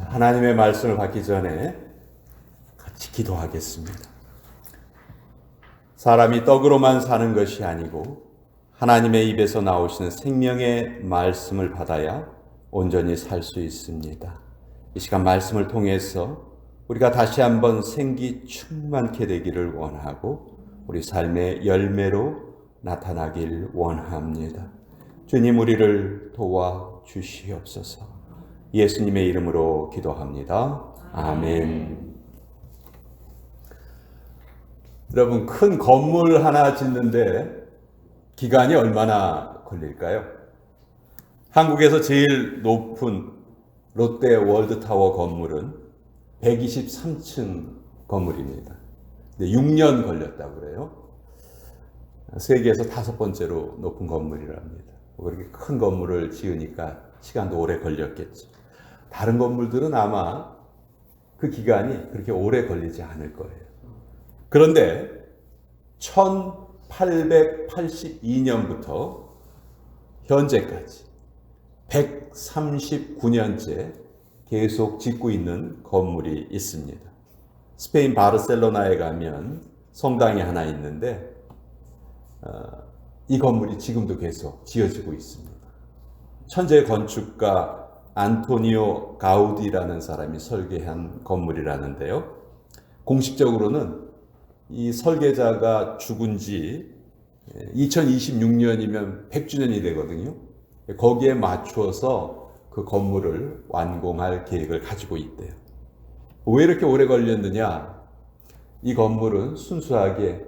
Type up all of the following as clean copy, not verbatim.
하나님의 말씀을 받기 전에 같이 기도하겠습니다. 사람이 떡으로만 사는 것이 아니고 하나님의 입에서 나오시는 생명의 말씀을 받아야 온전히 살 수 있습니다. 이 시간 말씀을 통해서 우리가 다시 한번 생기 충만케 되기를 원하고 우리 삶의 열매로 나타나길 원합니다. 주님, 우리를 도와 주시옵소서. 예수님의 이름으로 기도합니다. 아멘. 여러분, 큰 건물 하나 짓는데 기간이 얼마나 걸릴까요? 한국에서 제일 높은 롯데 월드타워 건물은 123층 건물입니다. 6년 걸렸다고 그래요. 세계에서 5번째로 높은 건물이랍니다. 그렇게 큰 건물을 지으니까 시간도 오래 걸렸겠죠. 다른 건물들은 아마 그 기간이 그렇게 오래 걸리지 않을 거예요. 그런데 1882년부터 현재까지 139년째 계속 짓고 있는 건물이 있습니다. 스페인 바르셀로나에 가면 성당이 하나 있는데 이 건물이 지금도 계속 지어지고 있습니다. 천재 건축가 안토니오 가우디라는 사람이 설계한 건물이라는데요. 공식적으로는 이 설계자가 죽은 지 2026년이면 100주년이 되거든요. 거기에 맞추어서 그 건물을 완공할 계획을 가지고 있대요. 왜 이렇게 오래 걸렸느냐? 이 건물은 순수하게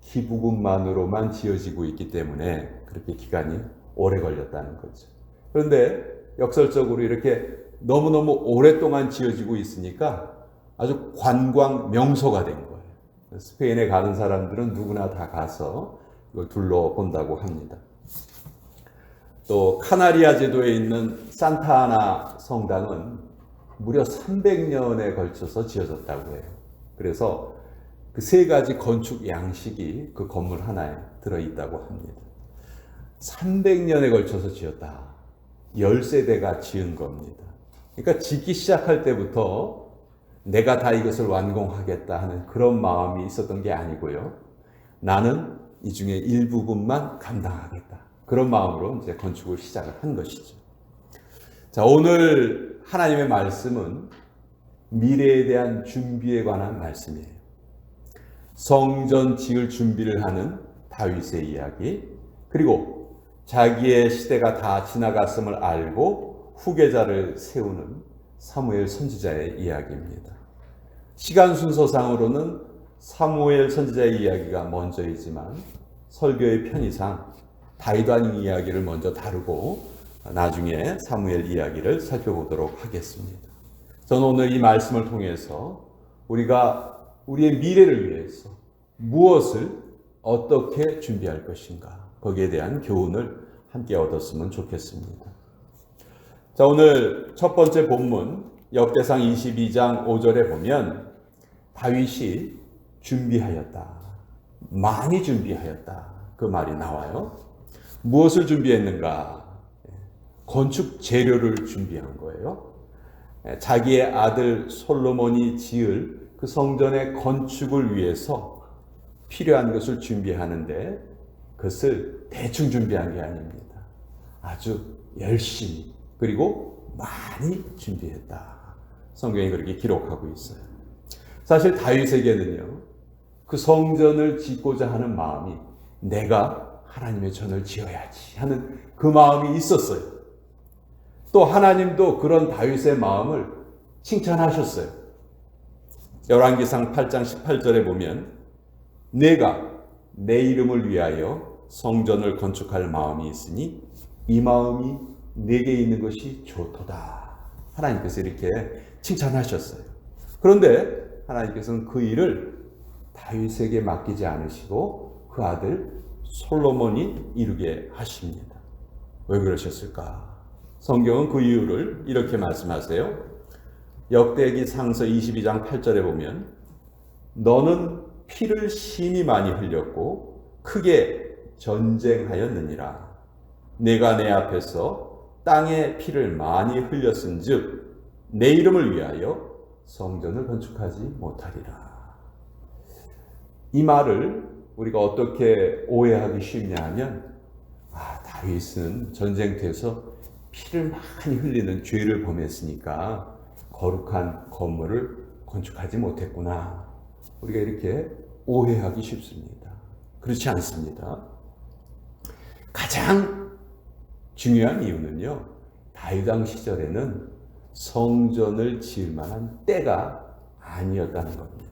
기부금만으로만 지어지고 있기 때문에 그렇게 기간이 오래 걸렸다는 거죠. 그런데 역설적으로 이렇게 너무너무 오랫동안 지어지고 있으니까 아주 관광 명소가 된 거예요. 스페인에 가는 사람들은 누구나 다 가서 이걸 둘러본다고 합니다. 또 카나리아 제도에 있는 산타아나 성당은 무려 300년에 걸쳐서 지어졌다고 해요. 그래서 그 세 가지 건축 양식이 그 건물 하나에 들어있다고 합니다. 300년에 걸쳐서 지었다. 10세대가 지은 겁니다. 그러니까 짓기 시작할 때부터 내가 다 이것을 완공하겠다 하는 그런 마음이 있었던 게 아니고요. 나는 이 중에 일부분만 감당하겠다. 그런 마음으로 이제 건축을 시작을 한 것이죠. 자, 오늘 하나님의 말씀은 미래에 대한 준비에 관한 말씀이에요. 성전 지을 준비를 하는 다윗의 이야기, 그리고 자기의 시대가 다 지나갔음을 알고 후계자를 세우는 사무엘 선지자의 이야기입니다. 시간 순서상으로는 사무엘 선지자의 이야기가 먼저이지만 설교의 편의상 다윗 왕 이야기를 먼저 다루고 나중에 사무엘 이야기를 살펴보도록 하겠습니다. 저는 오늘 이 말씀을 통해서 우리가 우리의 미래를 위해서 무엇을 어떻게 준비할 것인가, 거기에 대한 교훈을 함께 얻었으면 좋겠습니다. 자, 오늘 첫 번째 본문 역대상 22장 5절에 보면 다윗이 준비하였다, 많이 준비하였다, 그 말이 나와요. 무엇을 준비했는가? 건축 재료를 준비한 거예요. 자기의 아들 솔로몬이 지을 그 성전의 건축을 위해서 필요한 것을 준비하는데 그것을 대충 준비한 게 아닙니다. 아주 열심히 그리고 많이 준비했다. 성경이 그렇게 기록하고 있어요. 사실 다윗에게는요, 그 성전을 짓고자 하는 마음이 내가 하나님의 전을 지어야지 하는 그 마음이 있었어요. 또 하나님도 그런 다윗의 마음을 칭찬하셨어요. 열왕기상 8장 18절에 보면 내가 내 이름을 위하여 성전을 건축할 마음이 있으니 이 마음이 내게 있는 것이 좋도다. 하나님께서 이렇게 칭찬하셨어요. 그런데 하나님께서는 그 일을 다윗에게 맡기지 않으시고 그 아들 솔로몬이 이루게 하십니다. 왜 그러셨을까? 성경은 그 이유를 이렇게 말씀하세요. 역대기 상서 22장 8절에 보면 너는 피를 심히 많이 흘렸고 크게 전쟁하였느니라. 내가 내 앞에서 땅에 피를 많이 흘렸은즉 내 이름을 위하여 성전을 건축하지 못하리라. 이 말을 우리가 어떻게 오해하기 쉽냐 하면, 다윗은 전쟁터에서 피를 많이 흘리는 죄를 범했으니까 거룩한 건물을 건축하지 못했구나. 우리가 이렇게 오해하기 쉽습니다. 그렇지 않습니다. 가장 중요한 이유는요, 다윗 왕 시절에는 성전을 지을 만한 때가 아니었다는 겁니다.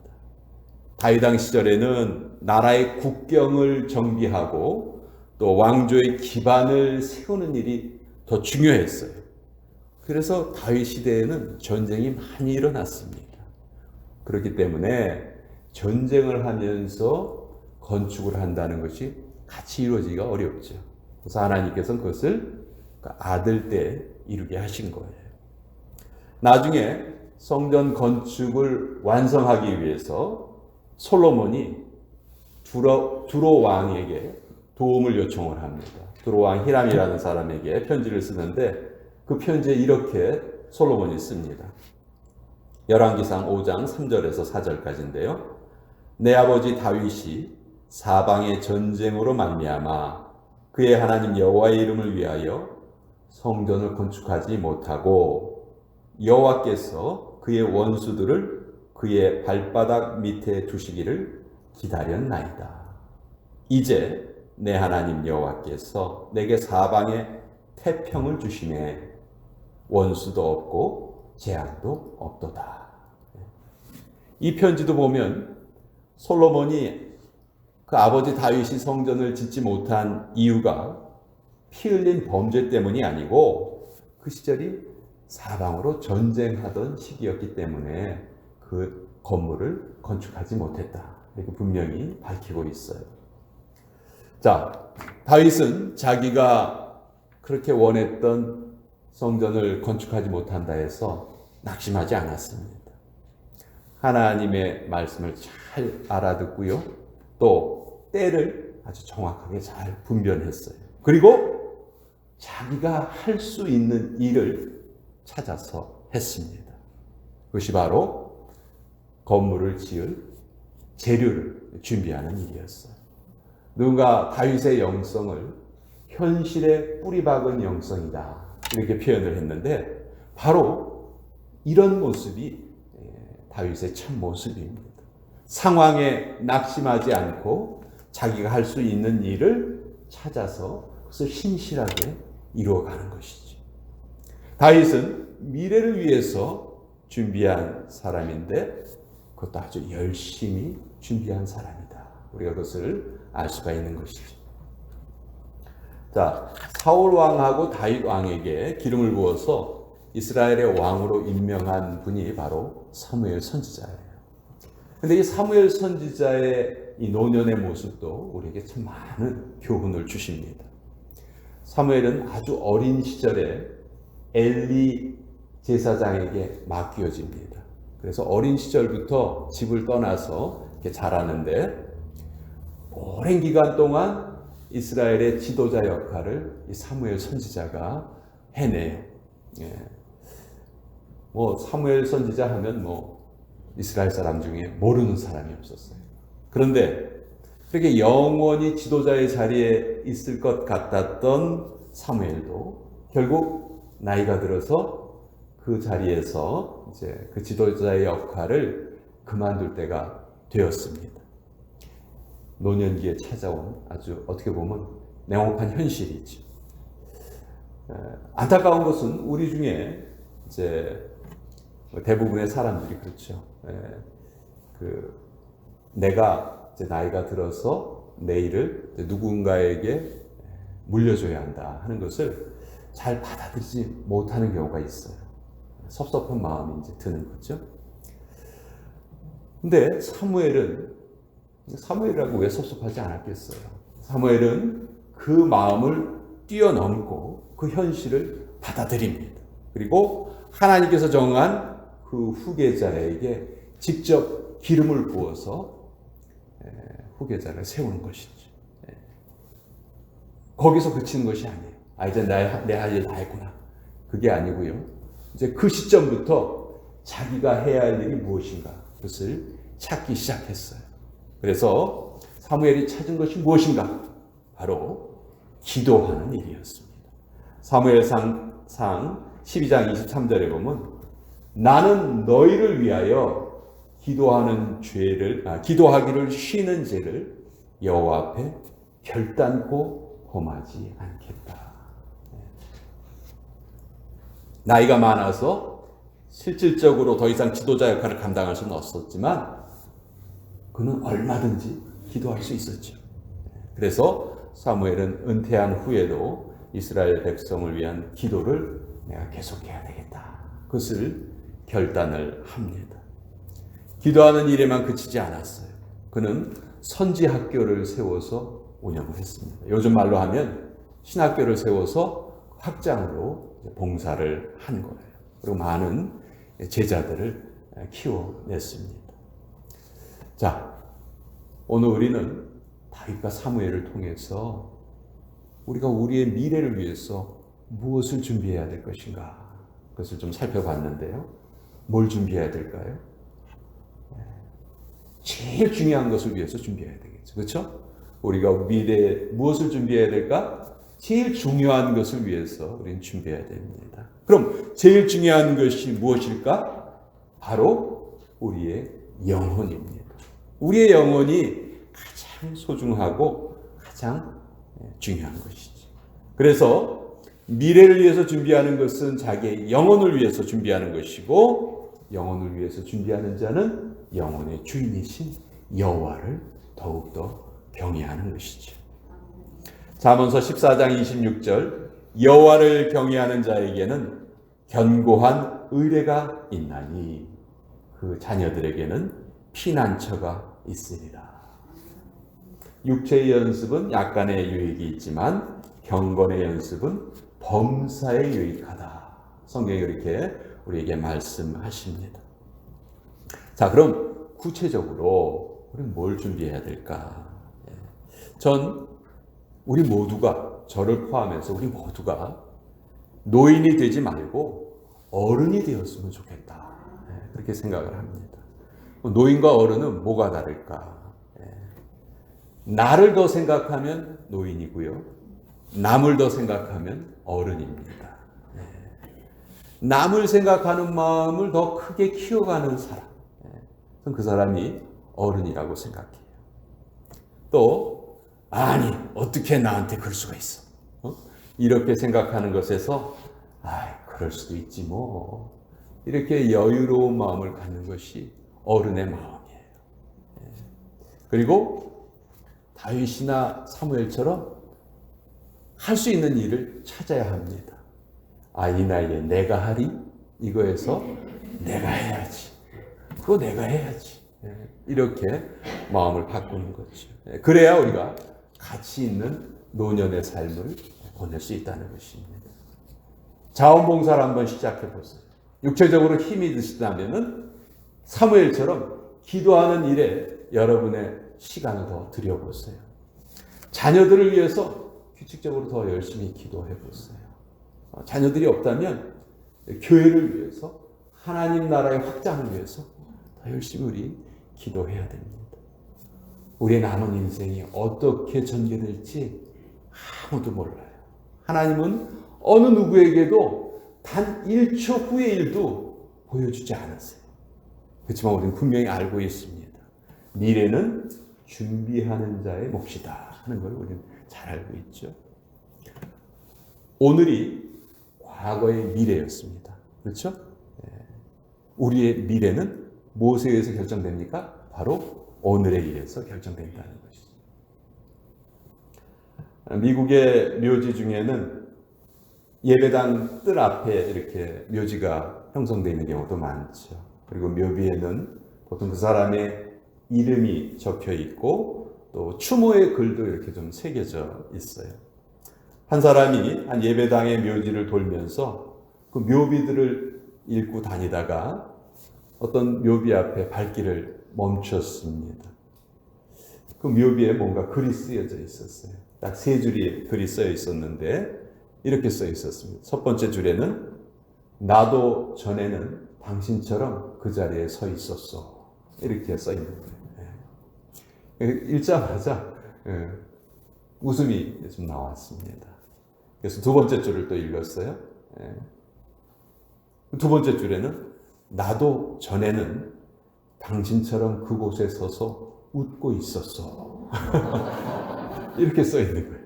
다윗 왕 시절에는 나라의 국경을 정비하고 또 왕조의 기반을 세우는 일이 더 중요했어요. 그래서 다윗 시대에는 전쟁이 많이 일어났습니다. 그렇기 때문에 전쟁을 하면서 건축을 한다는 것이 같이 이루어지기가 어렵죠. 그래서 하나님께서는 그것을 아들 때 이루게 하신 거예요. 나중에 성전 건축을 완성하기 위해서 솔로몬이 두로 왕에게 도움을 요청을 합니다. 두로 왕 히람이라는 사람에게 편지를 쓰는데 그 편지에 이렇게 솔로몬이 씁니다. 열왕기상 5장 3절에서 4절까지인데요. 내 아버지 다윗이 사방의 전쟁으로 말미암아 그의 하나님 여호와의 이름을 위하여 성전을 건축하지 못하고 여호와께서 그의 원수들을 그의 발바닥 밑에 두시기를 기다렸나이다. 이제 내 하나님 여호와께서 내게 사방에 태평을 주시매 원수도 없고 재앙도 없도다. 이 편지도 보면 솔로몬이 그 아버지 다윗이 성전을 짓지 못한 이유가 피 흘린 범죄 때문이 아니고 그 시절이 사방으로 전쟁하던 시기였기 때문에 그 건물을 건축하지 못했다. 이렇게 분명히 밝히고 있어요. 자, 다윗은 자기가 그렇게 원했던 성전을 건축하지 못한다 해서 낙심하지 않았습니다. 하나님의 말씀을 잘 알아듣고요. 또 때를 아주 정확하게 잘 분별했어요. 그리고 자기가 할 수 있는 일을 찾아서 했습니다. 그것이 바로 건물을 지을 재료를 준비하는 일이었어요. 누군가 다윗의 영성을 현실에 뿌리박은 영성이다 이렇게 표현을 했는데 바로 이런 모습이 다윗의 참 모습입니다. 상황에 낙심하지 않고 자기가 할 수 있는 일을 찾아서 그것을 신실하게 이루어가는 것이죠. 다윗은 미래를 위해서 준비한 사람인데 그것도 아주 열심히 준비한 사람이다. 우리가 그것을 알 수가 있는 것이죠. 자, 사울 왕하고 다윗 왕에게 기름을 부어서 이스라엘의 왕으로 임명한 분이 바로 사무엘 선지자예요. 근데 이 사무엘 선지자의 이 노년의 모습도 우리에게 참 많은 교훈을 주십니다. 사무엘은 아주 어린 시절에 엘리 제사장에게 맡겨집니다. 그래서 어린 시절부터 집을 떠나서 이렇게 자라는데 오랜 기간 동안 이스라엘의 지도자 역할을 이 사무엘 선지자가 해내요. 사무엘 선지자 하면 이스라엘 사람 중에 모르는 사람이 없었어요. 그런데 그렇게 영원히 지도자의 자리에 있을 것 같았던 사무엘도 결국 나이가 들어서 그 자리에서 이제 그 지도자의 역할을 그만둘 때가 되었습니다. 노년기에 찾아온 아주 어떻게 보면 냉혹한 현실이죠. 안타까운 것은 우리 중에 이제 대부분의 사람들이 그렇죠. 내가 이제 나이가 들어서 내 일을 누군가에게 물려줘야 한다 하는 것을 잘 받아들이지 못하는 경우가 있어요. 섭섭한 마음이 이제 드는 거죠. 근데 사무엘이라고 왜 섭섭하지 않았겠어요? 사무엘은 그 마음을 뛰어넘고 그 현실을 받아들입니다. 그리고 하나님께서 정한 그 후계자에게 직접 기름을 부어서 후계자를 세우는 것이죠. 거기서 그치는 것이 아니에요. 이제 내 할 일 다 했구나. 그게 아니고요. 이제 그 시점부터 자기가 해야 할 일이 무엇인가 그것을 찾기 시작했어요. 그래서 사무엘이 찾은 것이 무엇인가? 바로 기도하는 일이었습니다. 사무엘상 12장 23절에 보면 나는 너희를 위하여 기도하기를 쉬는 죄를 여호와 앞에 결단코 범하지 않겠다. 나이가 많아서 실질적으로 더 이상 지도자 역할을 감당할 수는 없었지만 그는 얼마든지 기도할 수 있었죠. 그래서 사무엘은 은퇴한 후에도 이스라엘 백성을 위한 기도를 내가 계속해야 되겠다. 그것을 결단을 합니다. 기도하는 일에만 그치지 않았어요. 그는 선지 학교를 세워서 운영을 했습니다. 요즘 말로 하면 신학교를 세워서 확장으로 봉사를 한 거예요. 그리고 많은 제자들을 키워냈습니다. 자, 오늘 우리는 다윗과 사무엘을 통해서 우리가 우리의 미래를 위해서 무엇을 준비해야 될 것인가? 그것을 좀 살펴봤는데요. 뭘 준비해야 될까요? 제일 중요한 것을 위해서 준비해야 되겠죠. 그렇죠? 우리가 미래에 무엇을 준비해야 될까? 제일 중요한 것을 위해서 우리는 준비해야 됩니다. 그럼 제일 중요한 것이 무엇일까? 바로 우리의 영혼입니다. 우리의 영혼이 가장 소중하고 가장 중요한 것이죠. 그래서 미래를 위해서 준비하는 것은 자기의 영혼을 위해서 준비하는 것이고 영혼을 위해서 준비하는 자는 영혼의 주인이신 여호와를 더욱더 경외하는 것이죠. 잠언서 14장 26절 여호와를 경외하는 자에게는 견고한 의뢰가 있나니 그 자녀들에게는 피난처가 있으리라. 육체의 연습은 약간의 유익이 있지만 경건의 연습은 범사에 유익하다. 성경이 이렇게 우리에게 말씀하십니다. 자, 그럼 구체적으로 우리는 뭘 준비해야 될까? 우리 모두가, 저를 포함해서 우리 모두가 노인이 되지 말고 어른이 되었으면 좋겠다. 그렇게 생각을 합니다. 노인과 어른은 뭐가 다를까? 나를 더 생각하면 노인이고요. 남을 더 생각하면 어른입니다. 남을 생각하는 마음을 더 크게 키워가는 사람. 그 사람이 어른이라고 생각해요. 또 아니 어떻게 나한테 그럴 수가 있어? 이렇게 생각하는 것에서 그럴 수도 있지 뭐. 이렇게 여유로운 마음을 갖는 것이 어른의 마음이에요. 그리고 다윗이나 사무엘처럼 할 수 있는 일을 찾아야 합니다. 이 나이에 내가 하리? 이거에서 내가 해야지. 그거 내가 해야지. 이렇게 마음을 바꾸는 거죠. 그래야 우리가 가치 있는 노년의 삶을 보낼 수 있다는 것입니다. 자원봉사를 한번 시작해 보세요. 육체적으로 힘이 드시다면은 사무엘처럼 기도하는 일에 여러분의 시간을 더 들여보세요. 자녀들을 위해서 규칙적으로 더 열심히 기도해 보세요. 자녀들이 없다면 교회를 위해서 하나님 나라의 확장을 위해서 더 열심히 우리 기도해야 됩니다. 우리의 남은 인생이 어떻게 전개될지 아무도 몰라요. 하나님은 어느 누구에게도 단 1초 후의 일도 보여주지 않았어요. 그렇지만 우리는 분명히 알고 있습니다. 미래는 준비하는 자의 몫이다 하는 걸 우리는 잘 알고 있죠. 오늘이 과거의 미래였습니다. 그렇죠? 우리의 미래는 무엇에 의해서 결정됩니까? 바로 오늘의 일에서 결정된다는 것이죠. 미국의 묘지 중에는 예배당 뜰 앞에 이렇게 묘지가 형성되어 있는 경우도 많죠. 그리고 묘비에는 보통 그 사람의 이름이 적혀 있고 또 추모의 글도 이렇게 좀 새겨져 있어요. 한 사람이 한 예배당의 묘지를 돌면서 그 묘비들을 읽고 다니다가 어떤 묘비 앞에 발길을 멈췄습니다. 그 묘비에 뭔가 글이 쓰여져 있었어요. 딱 3줄이 글이 쓰여 있었는데 이렇게 써 있었습니다. 첫 번째 줄에는 나도 전에는 당신처럼 그 자리에 서 있었소. 이렇게 써 있는 거예요. 읽자마자 웃음이 좀 나왔습니다. 그래서 두 번째 줄을 또 읽었어요. 두 번째 줄에는 나도 전에는 당신처럼 그곳에 서서 웃고 있었어. 이렇게 써 있는 거예요.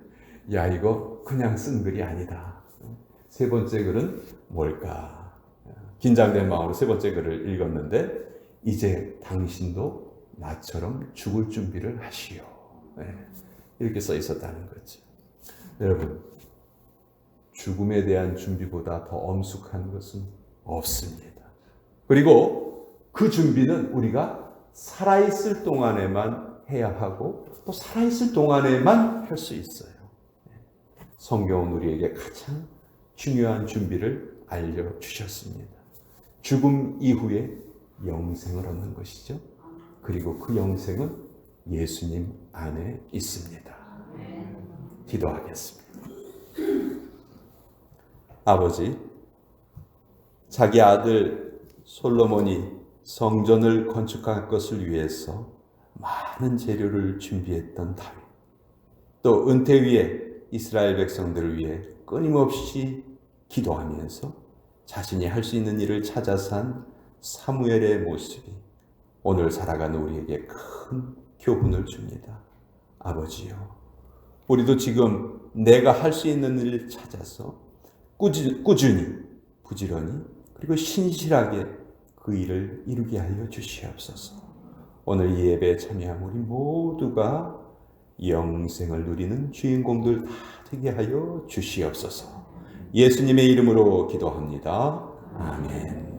야, 이거 그냥 쓴 글이 아니다. 세 번째 글은 뭘까? 긴장된 마음으로 세 번째 글을 읽었는데 이제 당신도 나처럼 죽을 준비를 하시오. 이렇게 써 있었다는 거죠. 여러분, 죽음에 대한 준비보다 더 엄숙한 것은 없습니다. 그리고 그 준비는 우리가 살아있을 동안에만 해야 하고 또 살아있을 동안에만 할 수 있어요. 성경은 우리에게 가장 중요한 준비를 알려주셨습니다. 죽음 이후에 영생을 얻는 것이죠. 그리고 그 영생은 예수님 안에 있습니다. 기도하겠습니다. 아버지, 자기 아들 솔로몬이 성전을 건축할 것을 위해서 많은 재료를 준비했던 다윗, 또 은퇴 후에 이스라엘 백성들을 위해 끊임없이 기도하면서 자신이 할 수 있는 일을 찾아 산 사무엘의 모습이 오늘 살아가는 우리에게 큰 교훈을 줍니다. 아버지요, 우리도 지금 내가 할 수 있는 일을 찾아서 꾸준히, 부지런히, 그리고 신실하게 그 일을 이루게 하여 주시옵소서. 오늘 이 예배에 참여한 우리 모두가 영생을 누리는 주인공들 다 되게 하여 주시옵소서. 예수님의 이름으로 기도합니다. 아멘.